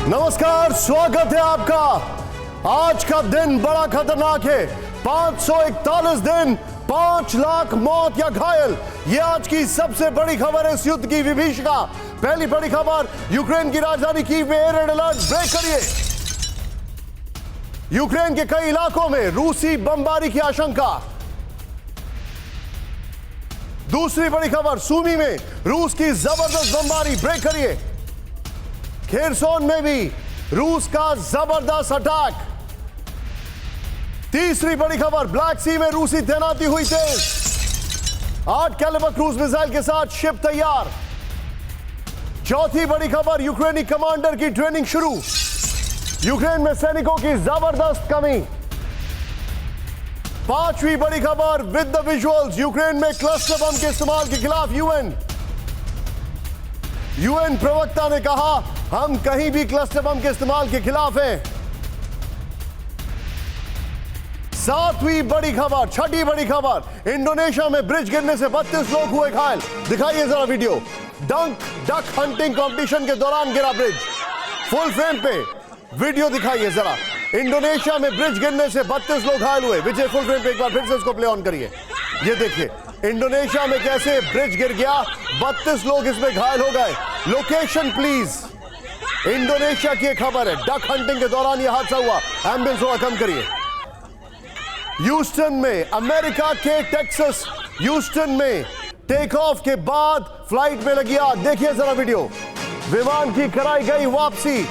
नमस्कार, स्वागत है आपका। आज का दिन बड़ा खतरनाक है। 541 दिन, 5 लाख मौत या घायल, यह आज की सबसे बड़ी खबर है इस युद्ध की विभीषिका। पहली बड़ी खबर, यूक्रेन की राजधानी कीव में एयर अलर्ट ब्रेक करिए। यूक्रेन के कई इलाकों में रूसी बमबारी की आशंका। दूसरी बड़ी खबर, सूमी में रूस की जबरदस्त बमबारी ब्रेक करिए। खेरसोन में भी रूस का जबरदस्त अटैक। तीसरी बड़ी खबर, ब्लैक सी में रूसी तैनाती हुई तेज। 8 कैलिबर क्रूज मिसाइल के साथ शिप तैयार। चौथी बड़ी खबर, यूक्रेनी कमांडर की ट्रेनिंग शुरू। यूक्रेन में सैनिकों की जबरदस्त कमी। पांचवी बड़ी खबर, विद द विजुअल्स, यूक्रेन में क्लस्टर बम के इस्तेमाल के खिलाफ यूएन प्रवक्ता ने कहा, हम कहीं भी क्लस्टर बम के इस्तेमाल के खिलाफ हैं। सातवीं बड़ी खबर, छठी बड़ी खबर, इंडोनेशिया में ब्रिज गिरने से 32 लोग हुए घायल। दिखाइए जरा वीडियो। डक हंटिंग कंपटीशन के दौरान गिरा ब्रिज। फुल फ्रेम पे वीडियो दिखाइए जरा। इंडोनेशिया में ब्रिज गिरने से 32 लोग घायल हुए। विजय, फुल फ्रेम पे एक बार फिर से इसको प्ले ऑन करिए। ये देखिए इंडोनेशिया में कैसे ब्रिज गिर गया, 32 लोग इसमें घायल हो गए। Location please. इंडोनेशिया की खबर है, डक हंटिंग के दौरान यह हादसा हुआ। एम्बुलेंस को कम करिए। ह्यूस्टन में, अमेरिका के टेक्सास ह्यूस्टन में टेक ऑफ के बाद फ्लाइट में लगी आग। देखिए जरा वीडियो। विमान की कराई गई वापसी,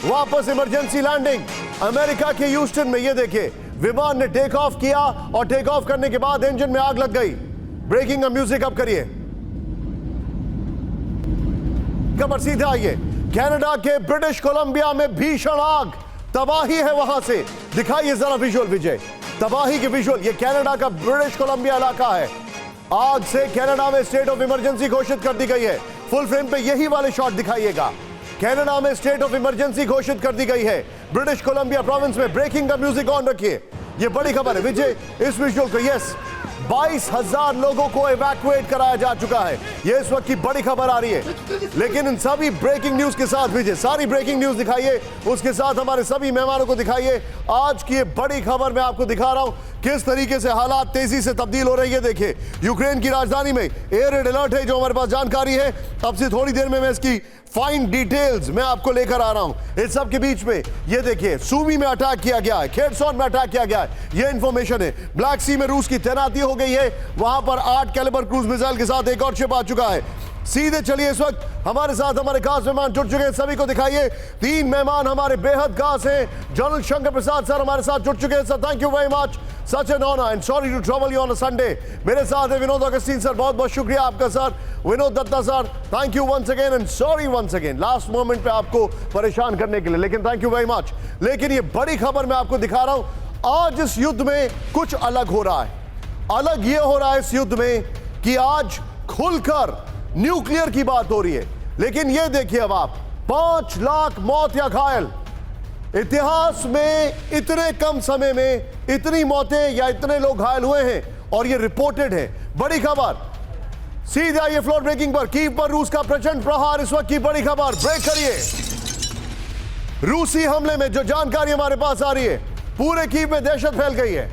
वापस इमरजेंसी लैंडिंग। अमेरिका के ह्यूस्टन में ये देखिए, विमान ने टेक ऑफ किया और टेक ऑफ करने के बाद इंजन में आग लग गई। ब्रेकिंग का म्यूजिक अप करिए। खबर सीधे आइए। कनाडा के ब्रिटिश कोलंबिया में भीषण आग, तबाही है वहां से। दिखाइए जरा विजुअल विजय, तबाही के विजुअल। ये कनाडा का ब्रिटिश कोलंबिया इलाका है। आग से कनाडा में स्टेट ऑफ इमरजेंसी घोषित कर दी गई है। फुल फ्रेम पे यही वाले शॉट दिखाइएगा। कनाडा में स्टेट ऑफ इमरजेंसी घोषित कर दी गई है। ब्रिटिश कोलंबिया प्रोविंस में ब्रेकिंग का म्यूजिक ऑन रखिए। ये बड़ी खबर है विजय, इस विजुअल को। यस, 22,000 लोगों को इवैक्यूएट कराया जा चुका है। यह इस वक्त की बड़ी खबर आ रही है। लेकिन इन सभी ब्रेकिंग न्यूज के साथ विजय, सारी ब्रेकिंग न्यूज दिखाइए, उसके साथ हमारे सभी मेहमानों को दिखाइए। आज की ये बड़ी खबर मैं आपको दिखा रहा हूं, किस तरीके से हालात तेजी से तब्दील हो रहे हैं। ये देखिए, यूक्रेन की राजधानी में एयर अलर्ट है, जो हमारे पास जानकारी है। अब से थोड़ी देर में मैं इसकी फाइन डिटेल्स मैं आपको लेकर आ रहा हूं। इस सब के बीच में ये देखिए, सूमी में अटैक किया गया है, खेरसोन में अटैक किया गया है, ये इंफॉर्मेशन है। ब्लैक सी में रूस की तैनाती हो गई है, वहां पर 8 कैलिबर क्रूज मिसाइल के साथ एक और शिप आ चुका है। सीधे चलिए, इस वक्त हमारे साथ हमारे खास मेहमान जुड़ चुके हैं, सभी को दिखाइए। 3 मेहमान हमारे बेहद खास हैं। जनरल शंकर प्रसाद सर हमारे साथ जुड़ चुके हैं। Sir, thank you very much, such an honour and sorry to trouble you on a Sunday. मेरे साथ है विनोद अगस्तीन सर, बहुत बहुत शुक्रिया आपका sir. Vinod Datta sir, thank you once again and sorry once again last moment पे आपको परेशान करने के लिए, लेकिन थैंक यू वेरी मच। लेकिन ये बड़ी खबर मैं आपको दिखा रहा हूं। आज इस युद्ध में कुछ अलग हो रहा है। अलग ये हो रहा है इस युद्ध में कि आज खुलकर न्यूक्लियर की बात हो रही है। लेकिन ये देखिए अब आप, 5 लाख मौत या घायल। इतिहास में इतने कम समय में इतनी मौतें या इतने लोग घायल हुए हैं, और ये रिपोर्टेड है। बड़ी खबर, सीधे आइए फ्लोर ब्रेकिंग पर। कीव पर रूस का प्रचंड प्रहार, इस वक्त की बड़ी खबर। ब्रेक करिए। रूसी हमले में जो जानकारी हमारे पास आ रही है, पूरे कीव में दहशत फैल गई है।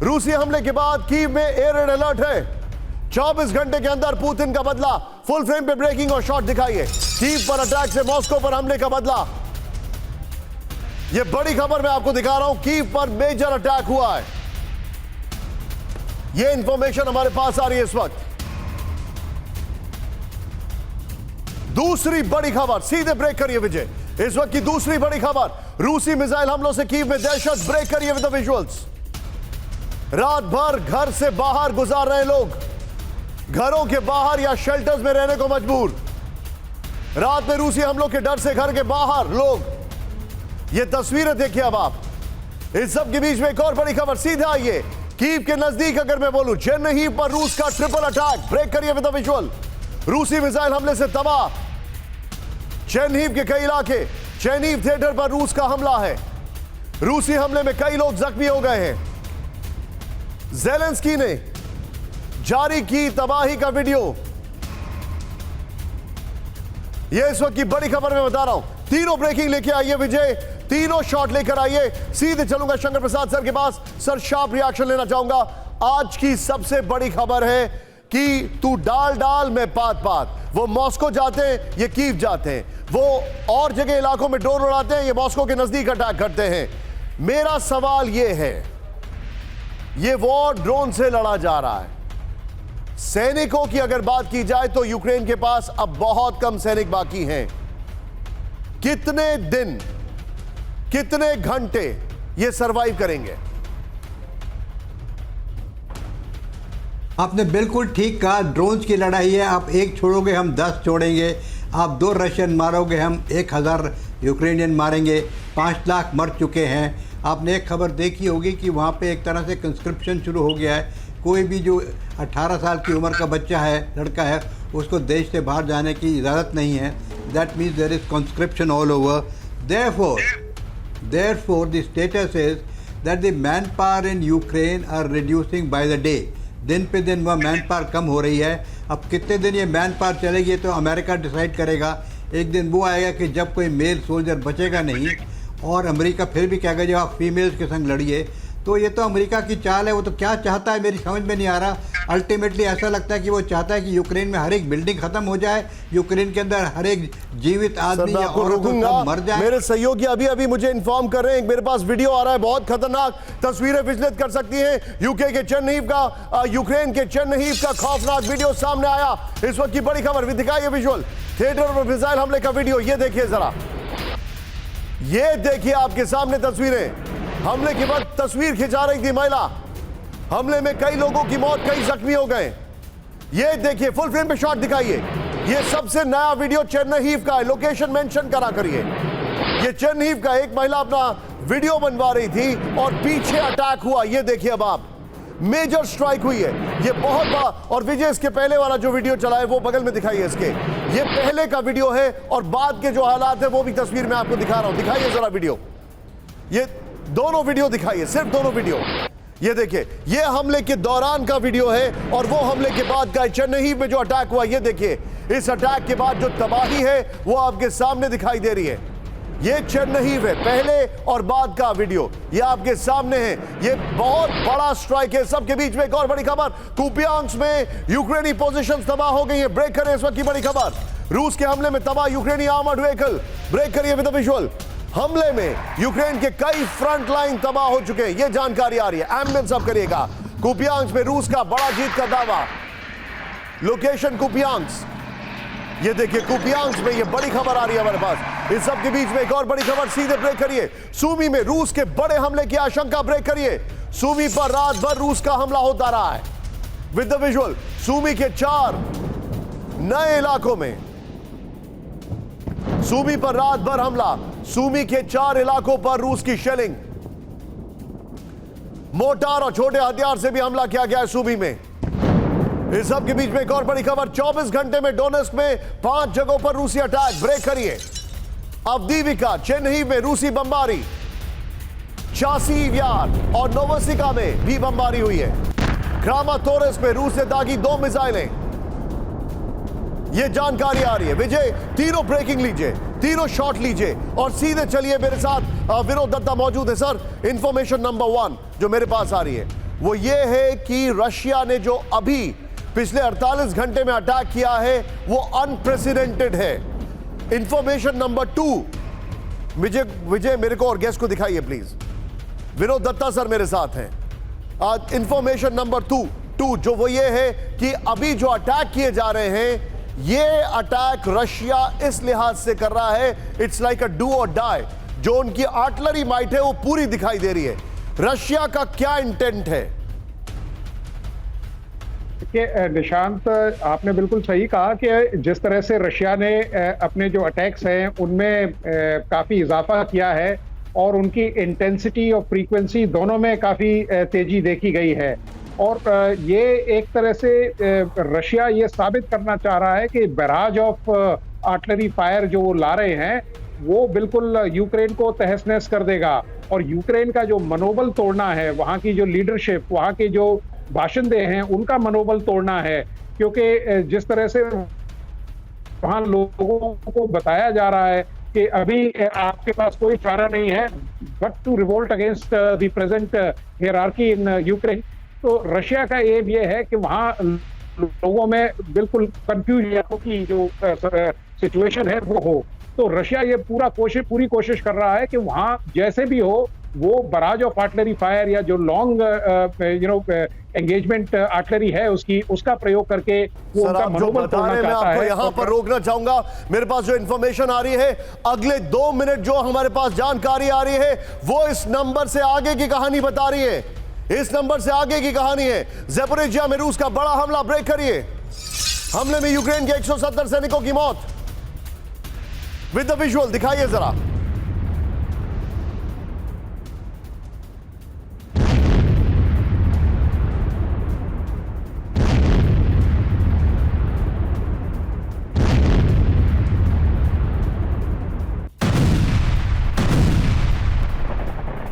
रूसी हमले के बाद कीव में एयर अलर्ट है। 24 घंटे के अंदर पुतिन का बदला। फुल फ्रेम पे ब्रेकिंग और शॉट दिखाइए। कीव पर अटैक से मॉस्को पर हमले का बदला। यह बड़ी खबर मैं आपको दिखा रहा हूं। कीव पर मेजर अटैक हुआ है। यह इंफॉर्मेशन हमारे पास आ रही है इस वक्त। दूसरी बड़ी खबर, सीधे ब्रेक करिए विजय। इस वक्त की दूसरी बड़ी खबर, रूसी मिसाइल हमलों से कीव में दहशत। ब्रेक करिए विद द विजुअल्स। रात भर घर से बाहर गुजार रहे लोग, घरों के बाहर या शेल्टर्स में रहने को मजबूर। रात में रूसी हमलों के डर से घर के बाहर लोग। ये तस्वीरें देखिए अब आप। इस सब के बीच में एक और बड़ी खबर, सीधे आइए। कीव के नजदीक अगर मैं बोलूं, चेन्नई पर रूस का ट्रिपल अटैक। ब्रेक करिए विद द विजुअल। रूसी मिसाइल हमले से तबाह चेन्नई के कई इलाके। चेन्नई थिएटर पर रूस का हमला है। रूसी हमले में कई लोग जख्मी हो गए हैं। ज़ेलेंस्की ने जारी की तबाही का वीडियो। ये इस वक्त की बड़ी खबर मैं बता रहा हूं। तीनों ब्रेकिंग लेके आइए विजय, तीनों शॉट लेकर आइए। सीधे चलूंगा शंकर प्रसाद सर के पास। सर शार्प रिएक्शन लेना चाहूंगा। आज की सबसे बड़ी खबर है कि तू डाल डाल में पात पात। वो मॉस्को जाते हैं, ये कीव जाते हैं। वो और जगह इलाकों में ड्रोन उड़ाते हैं, ये मॉस्को के नजदीक अटैक करते हैं। मेरा सवाल ये है, ये वॉर ड्रोन से लड़ा जा रहा है। सैनिकों की अगर बात की जाए तो यूक्रेन के पास अब बहुत कम सैनिक बाकी हैं। कितने दिन, कितने घंटे ये सरवाइव करेंगे? आपने बिल्कुल ठीक कहा, ड्रोन्स की लड़ाई है। आप एक छोड़ोगे हम 10 छोड़ेंगे, आप 2 रशियन मारोगे हम 1000 यूक्रेनियन मारेंगे। 5 लाख मर चुके हैं। आपने एक खबर देखी होगी कि वहाँ पे एक तरह से कंस्क्रिप्शन शुरू हो गया है। कोई भी जो 18 साल की उम्र का बच्चा है, लड़का है, उसको देश से बाहर जाने की इजाज़त नहीं है। That means there is conscription all over. Therefore, the status is that the manpower in Ukraine are reducing by the day. दिन पे दिन वह मैन पावर कम हो रही है। अब कितने दिन ये मैन पावर चलेगी तो अमेरिका डिसाइड करेगा। एक दिन वो आएगा कि जब कोई मेल सोल्जर बचेगा नहीं, और अमेरिका फिर भी कहेगा जब आप फीमेल्स के संग लड़िए। तो ये तो अमेरिका की चाल है। वो तो क्या चाहता है मेरी समझ में नहीं आ रहा। अल्टीमेटली ऐसा लगता है कि वो चाहता है कि यूक्रेन में हर एक बिल्डिंग खत्म हो जाए, यूक्रेन के अंदर हर एक जीवित आदमी या औरत मर जाए। मेरे सहयोगी अभी अभी मुझे इन्फॉर्म कर रहे हैं, मेरे पास वीडियो आ रहा है, बहुत खतरनाक तस्वीरें विचलित कर सकती हैं। यूके के चेरनीहिव का, यूक्रेन के चेरनीहिव का खौफनाक वीडियो सामने आया। इस वक्त की बड़ी खबर, दिखाइए विजुअल, थिएटर पर मिसाइल हमले का वीडियो। ये देखिए जरा, ये देखिए आपके सामने तस्वीरें। हमले के वक्त तस्वीर खिंचा रही थी महिला। हमले में कई लोगों की मौत, कई जख्मी हो गए। ये देखिए, फुल फ्रेम पे शॉट दिखाइए। ये सबसे नया वीडियो चेरनीहिव का है। लोकेशन मेंशन करा करिए। ये चेरनीहिव का एक महिला अपना वीडियो बनवा रही थी और पीछे अटैक हुआ। ये देखिए, अब आप, मेजर स्ट्राइक हुई है। ये बहुत बड़ा। और विजय, इसके पहले वाला जो वीडियो चला है वो बगल में दिखाइए इसके। ये पहले का वीडियो है और बाद के जो हालात है वो भी तस्वीर में आपको दिखा रहा हूं। दिखाइए जरा वीडियो, ये दोनों वीडियो दिखाइए, सिर्फ दोनों वीडियो। ये देखिए, ये हमले के दौरान का वीडियो है और वो हमले के बाद का। चेरनीहिव में जो अटैक हुआ, ये देखिए, इस अटैक के बाद जो तबाही है वो आपके सामने दिखाई दे रही है। ये चेरनीहिव है, पहले और बाद का वीडियो ये आपके सामने है। ये बहुत बड़ा स्ट्राइक है। सबके बीच में एक और बड़ी खबर, कुपियांस्क में यूक्रेनी पोजीशंस तबाह हो गई है। ब्रेक करें इस वक्त की बड़ी खबर, रूस के हमले में तबाह यूक्रेनी आर्मर्ड व्हीकल। ब्रेक करिए विद द विजुअल। हमले में यूक्रेन के कई फ्रंट लाइन तबाह हो चुके हैं, ये जानकारी आ रही है। एम्बुलेंस अब करिएगा। कुपियांस्क में रूस का बड़ा जीत का दावा। लोकेशन कुपियांस्क, ये देखिए कुपियांस्क में ये बड़ी खबर आ रही है हमारे पास। इस सब के बीच में एक और बड़ी खबर, सीधे ब्रेक करिए। सूमी में रूस के बड़े हमले की आशंका। ब्रेक करिए। सूमी पर रात भर रूस का हमला होता रहा है। विद द विजुअल, सूमी के 4 नए इलाकों में, सूमी पर रात भर हमला। सूमी के 4 इलाकों पर रूस की शेलिंग, मोर्टार और छोटे हथियार से भी हमला किया गया है सूमी में। इस सब के बीच में एक और बड़ी खबर, 24 घंटे में डोनेस्क में 5 जगहों पर रूसी अटैक। ब्रेक करिए। अवदीविका, चेरनीहिव में रूसी बमबारी। चासीव यार और नोवोसिका में भी बमबारी हुई है। क्रामातोरस में रूस ने दागी 2 मिसाइलें। ये जानकारी आ रही है। विजय, तीनों ब्रेकिंग लीजिए, तीनों शॉट लीजिए और सीधे चलिए। मेरे साथ विनोद दत्ता मौजूद है। सर, इंफॉर्मेशन नंबर 1 जो मेरे पास आ रही है वो ये है कि रशिया ने जो अभी पिछले 48 घंटे में अटैक किया है वो अनप्रेसिडेंटेड है। इंफॉर्मेशन नंबर 2, विजय मेरे को और गेस्ट को दिखाइए प्लीज। विनोद दत्ता सर मेरे साथ हैं। आज इंफॉर्मेशन नंबर 2 जो वो ये है कि अभी जो अटैक किए जा रहे हैं, ये अटैक रशिया इस लिहाज से कर रहा है, इट्स लाइक अ डू और डाई। जो उनकी आर्टिलरी माइट है वो पूरी दिखाई दे रही है। रशिया का क्या इंटेंट है? निशांत, आपने बिल्कुल सही कहा कि जिस तरह से रशिया ने अपने जो अटैक्स हैं उनमें काफी इजाफा किया है और उनकी इंटेंसिटी और फ्रीक्वेंसी दोनों में काफी तेजी देखी गई है। और ये एक तरह से रशिया ये साबित करना चाह रहा है कि बैराज ऑफ आर्टिलरी फायर जो वो ला रहे हैं वो बिल्कुल यूक्रेन को तहस नहस कर देगा। और यूक्रेन का जो मनोबल तोड़ना है, वहाँ की जो लीडरशिप, वहाँ के जो बाशिंदे हैं, उनका मनोबल तोड़ना है। क्योंकि जिस तरह से वहां लोगों को बताया जा रहा है कि अभी आपके पास कोई चारा नहीं है but to revolt against the present hierarchy in Ukraine. तो रशिया का एम ये है कि वहां लोगों में बिल्कुल कंफ्यूजन की जो सिचुएशन है वो हो। तो रशिया ये पूरी कोशिश कर रहा है कि वहां जैसे भी हो वो बराज ऑफ आर्टिलरी फायर या जो लॉन्ग एंगेजमेंट आर्टिलरी है उसका प्रयोग करके वो सर उनका आप जो मनोबल बता तोड़ना रहे हैं मैं चाहता आपको है। यहां पर रोकना चाहूंगा। मेरे पास जो इंफॉर्मेशन आ रही है, अगले 2 मिनट जो हमारे पास जानकारी आ रही है वो इस नंबर से आगे की कहानी बता रही है। इस नंबर से आगे की कहानी है। ज़ैपोरिज़िया में रूस का बड़ा हमला, ब्रेक करिए। हमले में यूक्रेन के 170 सैनिकों की मौत। विद द विजुअल दिखाइए जरा।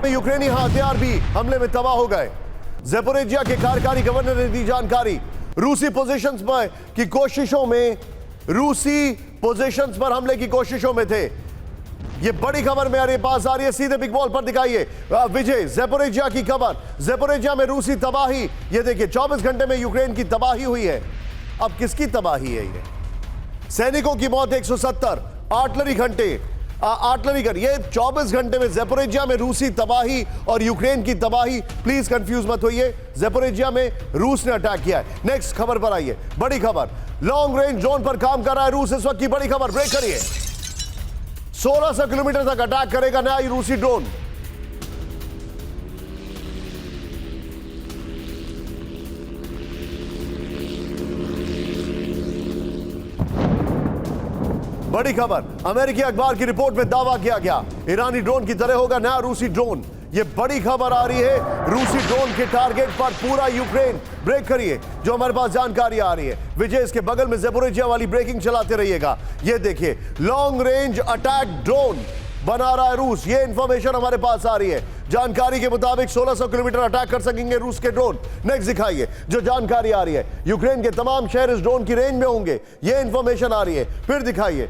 यूक्रेनी हथियार भी हमले में तबाह हो गए। ज़ैपोरिज़िया के कार्यकारी गवर्नर ने दी जानकारी। रूसी पोजीशंस पर की कोशिशों में, रूसी पोजीशंस पर हमले की कोशिशों में थे। ये बड़ी खबर मेरे पास आ रही है, सीधे बिग बॉल पर दिखाइए विजय। ज़ैपोरिज़िया की खबर, ज़ैपोरिज़िया में रूसी तबाही। ये देखिए 24 घंटे में यूक्रेन की तबाही हुई है। अब किसकी तबाही है ये? सैनिकों की मौत 170, आर्टिलरी गन। ये 24 घंटे में ज़ैपोरिज़िया में रूसी तबाही और यूक्रेन की तबाही। प्लीज कंफ्यूज मत होइए, ज़ैपोरिज़िया में रूस ने अटैक किया है। नेक्स्ट खबर पर आइए, बड़ी खबर। लॉन्ग रेंज ड्रोन पर काम कर रहा है रूस इस वक्त की बड़ी खबर, ब्रेक करिए। 1600 किलोमीटर तक अटैक करेगा नया रूसी ड्रोन। बड़ी खबर, अमेरिकी अखबार की रिपोर्ट में दावा किया गया ईरानी ड्रोन की तरह होगा नया रूसी ड्रोन। ये बड़ी खबर आ रही है, रूसी ड्रोन के टारगेट पर पूरा यूक्रेन। ब्रेक करिए, जो हमारे पास जानकारी आ रही है। विजय इसके बगल में ज़ैपोरिज़िया वाली ब्रेकिंग चलाते रहिएगा। ये देखिए लॉन्ग रेंज अटैक ड्रोन बना रहा है रूस। ये इंफॉर्मेशन हमारे पास आ रही है। जानकारी के मुताबिक 1600 किलोमीटर अटैक कर सकेंगे रूस के ड्रोन। नेक्स्ट दिखाइए जो जानकारी आ रही है। यूक्रेन के तमाम शहर इस ड्रोन की रेंज में होंगे, ये इंफॉर्मेशन आ रही है। फिर दिखाइए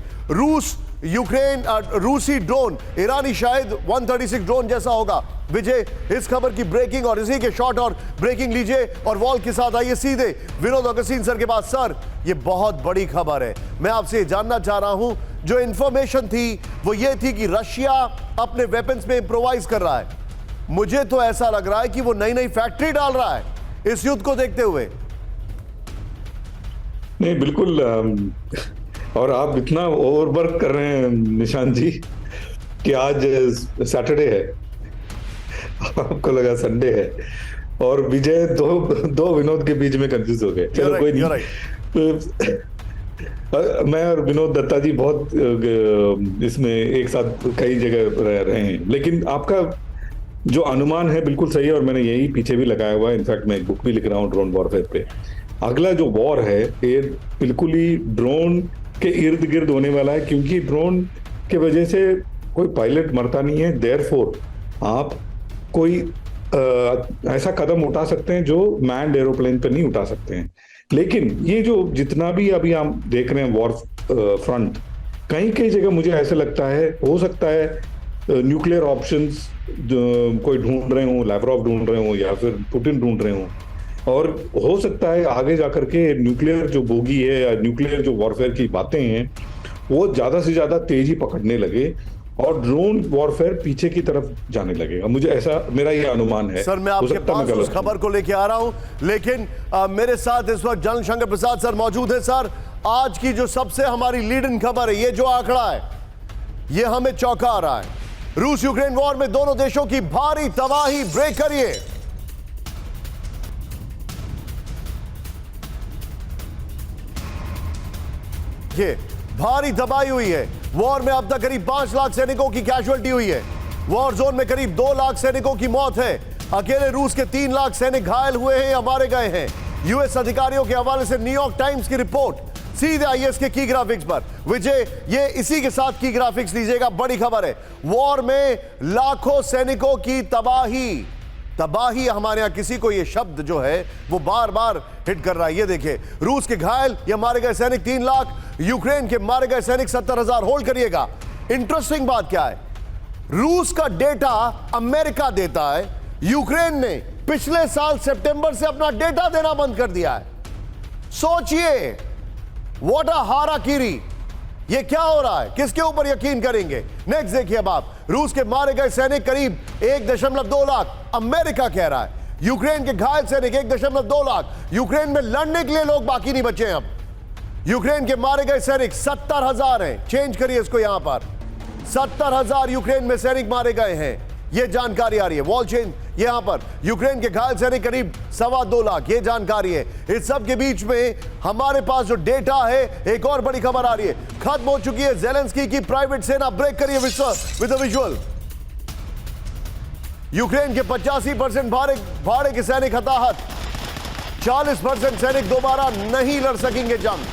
रूसी ड्रोन, ईरानी शायद 136 ड्रोन जैसा होगा। विजय इस खबर की ब्रेकिंग और इसी के शॉट और ब्रेकिंग लीजिए और वॉल के साथ आइए सीधे विनोद अगस्तीन सर के पास। सर ये बहुत बड़ी खबर है, मैं आपसे जानना चाह रहा हूं, जो इंफॉर्मेशन थी वो ये थी कि रशिया अपने वेपन्स में इंप्रोवाइज कर रहा है। मुझे तो ऐसा लग रहा है कि वो नई नई फैक्ट्री डाल रहा है इस युद्ध को देखते हुए। नहीं बिल्कुल, और आप इतना ओवरवर्क कर रहे हैं निशांत जी कि आज सैटरडे है, आपको लगा संडे है, और विजय दो विनोद के बीच में कंफ्यूज हो गए। चलो कोई नहीं, मैं और विनोद दत्ता जी बहुत इसमें एक साथ कई जगह रह रहे हैं, लेकिन आपका जो अनुमान है बिल्कुल सही है और मैंने यही पीछे भी लगाया हुआ है। इनफैक्ट मैं एक बुक भी लिख रहा हूँ ड्रोन वॉरफेयर पे। अगला जो वॉर है ये बिल्कुल ही ड्रोन के इर्द गिर्द होने वाला है, क्योंकि ड्रोन के वजह से कोई पायलट मरता नहीं है। देयरफॉर आप कोई ऐसा कदम उठा सकते हैं जो मैन्ड एरोप्लेन पर नहीं उठा सकते हैं। लेकिन ये जो जितना भी अभी हम देख रहे हैं वॉर फ्रंट, कई कई जगह मुझे ऐसा लगता है हो सकता है न्यूक्लियर ऑप्शंस कोई ढूंढ रहे हो, लैवरोव ढूंढ रहे हो या फिर पुतिन ढूंढ रहे हो, और हो सकता है आगे जाकर के न्यूक्लियर जो बोगी है या न्यूक्लियर जो वॉरफेयर की बातें हैं वो ज्यादा से ज्यादा तेजी पकड़ने लगे और ड्रोन वॉरफेयर पीछे की तरफ जाने लगेगा। मुझे ऐसा, मेरा ये अनुमान है। सर मैं आपके पास उस खबर को लेके आ रहा हूं, लेकिन मेरे साथ इस वक्त जनरल शंकर प्रसाद सर मौजूद है। सर आज की जो सबसे हमारी लीडिंग खबर है, ये जो आंकड़ा है ये हमें चौंका रहा है। रूस यूक्रेन वॉर में दोनों देशों की भारी तबाही। ब्रेक करिए। ये भारी तबाही हुई है। वॉर में अब तक करीब 5 लाख सैनिकों की कैजुअल्टी हुई है। वॉर जोन में करीब 2 लाख सैनिकों की मौत है। अकेले रूस के 3 लाख सैनिक घायल हुए हैं या मारे गए हैं। यूएस अधिकारियों के हवाले से न्यूयॉर्क टाइम्स की रिपोर्ट। सीधे आइए इसके की ग्राफिक्स पर। विजय ये इसी के साथ की ग्राफिक्स लीजिएगा, बड़ी खबर है। वॉर में लाखों सैनिकों की तबाही। तबाही, हमारे यहां किसी को यह शब्द जो है वो बार बार हिट कर रहा है। ये देखिए, रूस के घायल या मारे गए सैनिक 3 लाख, यूक्रेन के मारे गए सैनिक 70,000। होल्ड करिएगा, इंटरेस्टिंग बात क्या है, रूस का डेटा अमेरिका देता है, यूक्रेन ने पिछले साल सितंबर से अपना डेटा देना बंद कर दिया है। सोचिए, व्हाट अ हाराकीरी, ये क्या हो रहा है, किसके ऊपर यकीन करेंगे। नेक्स्ट देखिए अब आप, रूस के मारे गए सैनिक करीब 1.2 लाख, अमेरिका कह रहा है। यूक्रेन के घायल सैनिक 1.2 लाख। यूक्रेन में लड़ने के लिए लोग बाकी नहीं बचे हैं अब। यूक्रेन के मारे गए सैनिक 70,000 हैं। चेंज करिए इसको, यहां पर 70,000 यूक्रेन में सैनिक मारे गए हैं, यह जानकारी आ रही है। वॉल चेंज, यहां पर यूक्रेन के घायल सैनिक करीब 2.25 लाख, यह जानकारी है। इस सब के बीच में हमारे पास जो डेटा है, एक और बड़ी खबर आ रही है, खत्म हो चुकी है ज़ेलेंस्की की प्राइवेट सेना। ब्रेक करिए विद द विजुअल। यूक्रेन के 85% भाड़े के सैनिक हताहत, 40% सैनिक दोबारा नहीं लड़ सकेंगे जंग।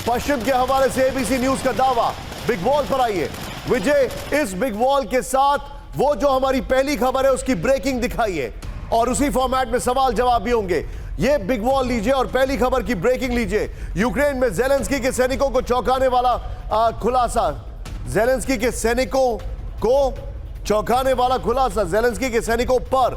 पश्चिम के हवाले से एबीसी न्यूज का दावा। बिग वॉल पर आइए विजय, इस बिग वॉल के साथ वो जो हमारी पहली खबर है उसकी ब्रेकिंग दिखाइए, और उसी फॉर्मेट में सवाल जवाब भी होंगे। ये बिग वॉल लीजिए और पहली खबर की ब्रेकिंग लीजिए। यूक्रेन में ज़ेलेंस्की के सैनिकों को चौंकाने वाला खुलासा। ज़ेलेंस्की के सैनिकों को चौंकाने वाला खुलासा। ज़ेलेंस्की के सैनिकों पर